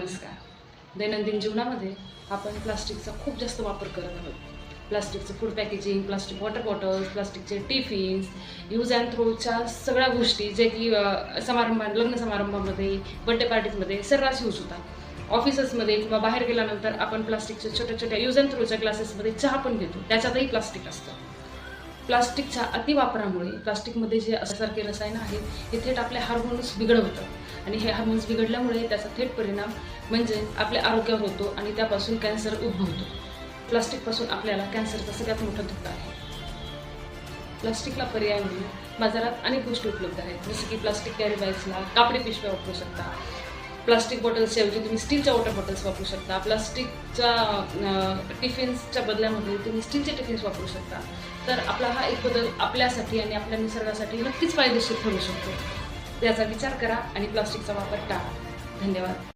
नमस्कार. दैनंदिन जीवनामध्ये आपण प्लास्टिकचा खूप जास्त वापर करत आहोत. प्लास्टिकचं food packaging, plastic water bottles, प्लास्टिकचे टिफिन्स, यूज अँड थ्रोच्या सगळ्या गोष्टी जे की लग्न समारंभामध्ये, बर्थडे पार्टीजमध्ये सर्रास यूज होतात. ऑफिसेसमध्ये किंवा बाहेर गेल्यानंतर आपण प्लास्टिकच्या छोट्या यूज अँड थ्रोच्या ग्लासेसमध्ये चहा पण घेतो, त्याच्यातही प्लास्टिक असतं. प्लास्टिकच्या अतिवापरामुळे प्लास्टिकमध्ये जे सारखे रसायनं आहेत हे थेट आपले हार्मोन्स बिघडवतात आणि हे हार्मोन्स बिघडल्यामुळे त्याचा थेट परिणाम म्हणजे आपल्या आरोग्यावर होतो आणि त्यापासून कॅन्सर उद्भवतो. प्लास्टिकपासून आपल्याला कॅन्सरचा सगळ्यात मोठा धोका आहे. प्लास्टिकला पर्याय म्हणून बाजारात अनेक गोष्टी उपलब्ध आहेत, जसं की प्लास्टिक कॅरी बॅग्सला कापडी पिशव्या वापरू शकता. प्लास्टिक बॉटल्सच्या ऐवजी तुम्ही स्टीलच्या वॉटर बॉटल्स वापरू शकता. प्लास्टिकच्या टिफिन्सच्या बदल्यामध्ये तुम्ही स्टीलचे टिफिन्स वापरू शकता. तर आपला हा एक बदल आपल्यासाठी आणि आपल्या निसर्गासाठी नक्कीच फायदेशीर ठरू शकतो. याचा विचार करा आणि प्लास्टिकचा वापर टाळा. धन्यवाद.